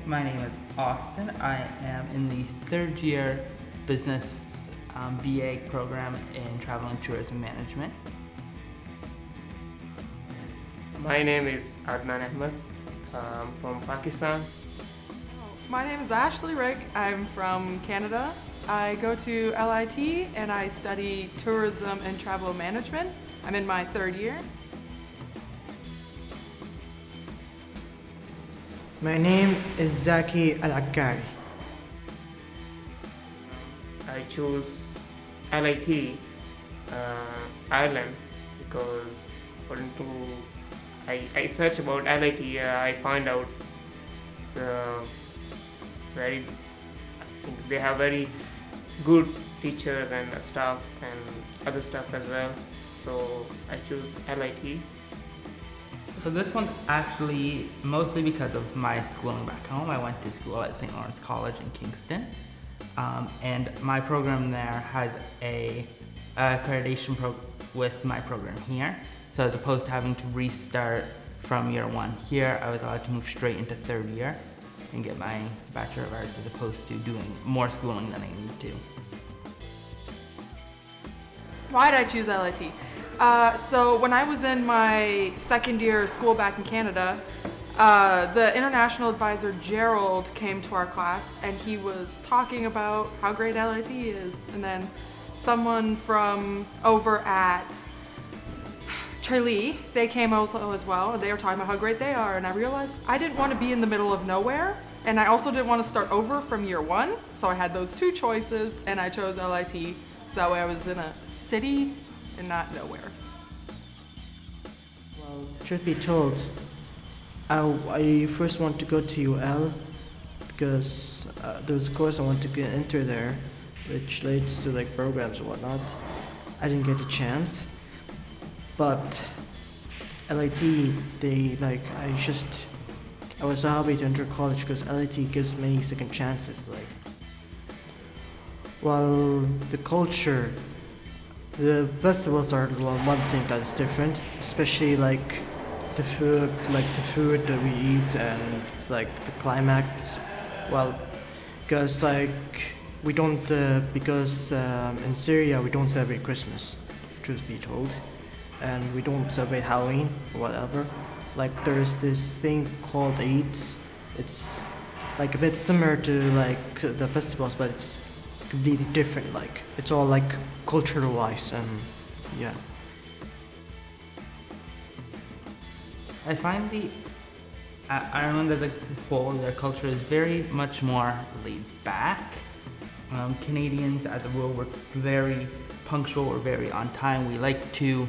My name is Austin. I am in the third year business BA program in travel and tourism management. My name is Adnan Ahmed. I'm from Pakistan. My name is Ashley Rick. I'm from Canada. I go to LIT and I study tourism and travel management. I'm in my third year. My name is Zaki Al-Akkari. I chose LIT Ireland because according to I search about LIT, I find out it's I think they have very good teachers and staff and other stuff as well. So I choose LIT. So this one's actually mostly because of my schooling back home. I went to school at St. Lawrence College in Kingston. And my program there has a accreditation with my program here. So as opposed to having to restart from year one here, I was allowed to move straight into third year and get my Bachelor of Arts as opposed to doing more schooling than I need to. Why did I choose LIT? So when I was in my second year of school back in Canada, the international advisor Gerald came to our class and he was talking about how great LIT is. And then someone from over at Tralee, they came also as well, and they were talking about how great they are, and I realized I didn't want to be in the middle of nowhere, and I also didn't want to start over from year one, so I had those two choices, and I chose LIT, so I was in a city and not nowhere. Well, truth be told, I first want to go to UL because there was a course I wanted to enter there, which leads to like programs and whatnot. I didn't get a chance. But LIT, I was so happy to enter college because LIT gives many second chances. The culture, the festivals are one thing that is different, especially like the food that we eat and like the climax. Well, because we don't, in Syria we don't celebrate Christmas, truth be told. And we don't celebrate Halloween or whatever. Like there's this thing called Eid. It's like a bit similar to like the festivals, but it's completely different. Like it's all like cultural wise and yeah. I find Ireland as a whole, their culture is very much more laid back. Canadians as a rule were very punctual or very on time. We like to,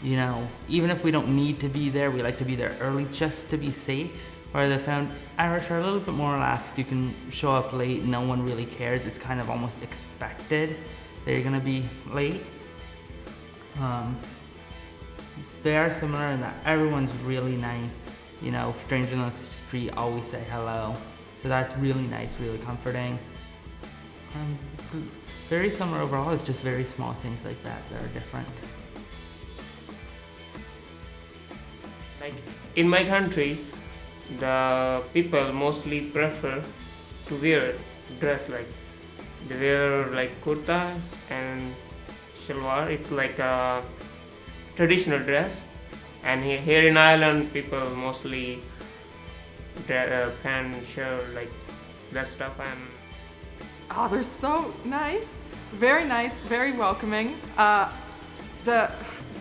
even if we don't need to be there, we like to be there early just to be safe. Whereas I found Irish are a little bit more relaxed. You can show up late, no one really cares. It's kind of almost expected that you're gonna be late. They are similar in that everyone's really nice. Strangers on the street always say hello. So that's really nice, really comforting. It's very similar overall, it's just very small things like that are different. Like in my country, the people mostly prefer to wear dress like they wear like kurta and shalwar. It's like a traditional dress, and here in Ireland, people mostly pant, shirt, like that stuff. And Oh, they're so nice, very welcoming. The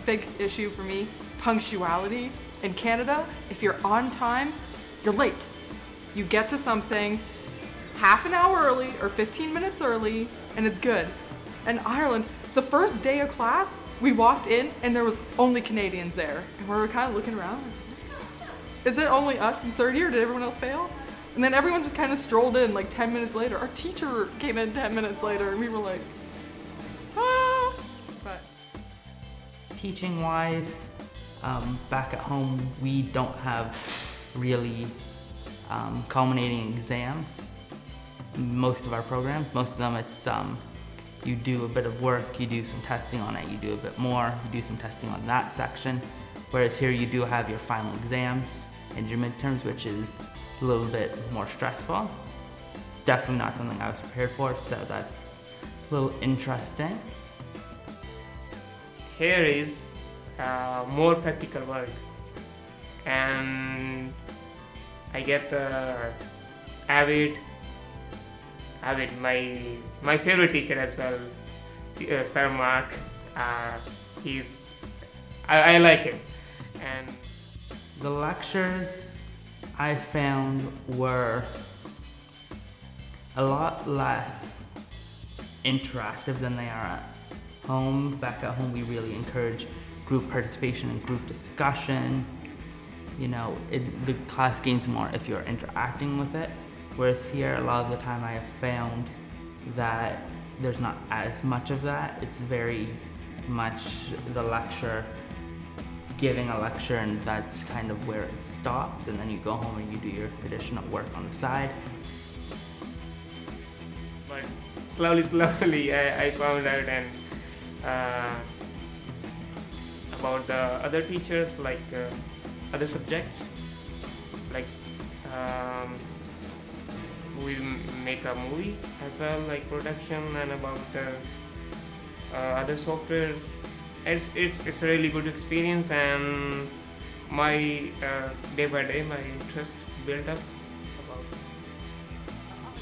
big issue for me, punctuality. In Canada, if you're on time, you're late. You get to something half an hour early or 15 minutes early, and it's good. In Ireland, the first day of class, we walked in and there was only Canadians there. And we were kind of looking around. Is it only us in third year? Did everyone else fail? And then everyone just kind of strolled in like 10 minutes later. Our teacher came in 10 minutes later and we were like, ah. But teaching-wise, back at home, we don't have really culminating exams. Most of our programs, most of them, it's you do a bit of work, you do some testing on it, you do a bit more, you do some testing on that section. Whereas here you do have your final exams and your midterms, which is a little bit more stressful. It's definitely not something I was prepared for, so that's a little interesting. Here is more practical work, and I get Avid, my favorite teacher as well, Sir Mark. I like him, and The lectures I found were a lot less interactive than they are at home. Back at home, we really encourage group participation and group discussion. You know, the class gains more if you're interacting with it. Whereas here, a lot of the time I have found that there's not as much of that. It's very much the lecture, giving a lecture, and that's kind of where it stops, and then you go home and you do your additional work on the side. but slowly I found out and about the other teachers, like other subjects, like we make movies as well, like production, and about other softwares. It's a really good experience, and my day by day my interest built up about.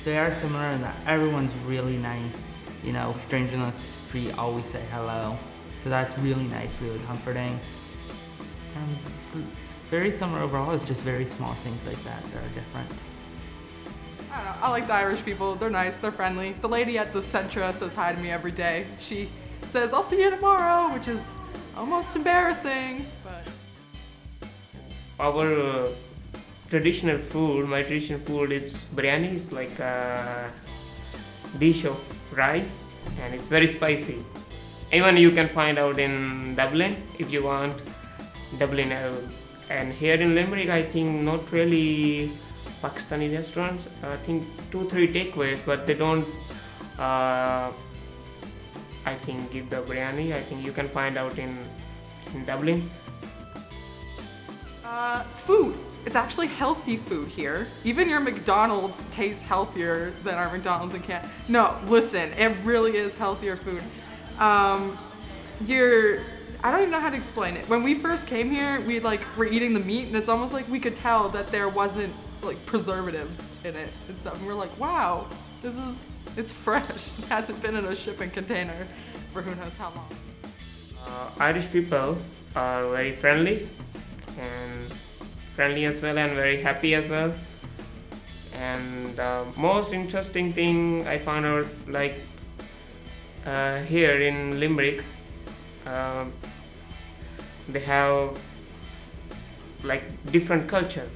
They are similar in that everyone's really nice. You know, strangers on the street always say hello. So that's really nice, really comforting. And it's very similar overall. It's just very small things like that that are different. I don't know. I like the Irish people. They're nice. They're friendly. The lady at the Centra says hi to me every day. She says, "I'll see you tomorrow," which is almost embarrassing. But Our traditional food, my traditional food is biryani. It's like a dish of rice, and it's very spicy. Even you can find out in Dublin if you want. Dublin, and here in Limerick, I think not really Pakistani restaurants. I think 2-3 takeaways, but they don't. I think give the biryani. I think you can find out in Dublin. food. It's actually healthy food here. Even your McDonald's tastes healthier than our McDonald's in Canada. No, listen, it really is healthier food. I don't even know how to explain it. When we first came here, we were eating the meat, and it's almost like we could tell that there wasn't preservatives in it and stuff. And we're like, wow, it's fresh. It hasn't been in a shipping container for who knows how long. Irish people are very friendly as well, and very happy as well. And the most interesting thing I found out, here in Limerick, they have different culture.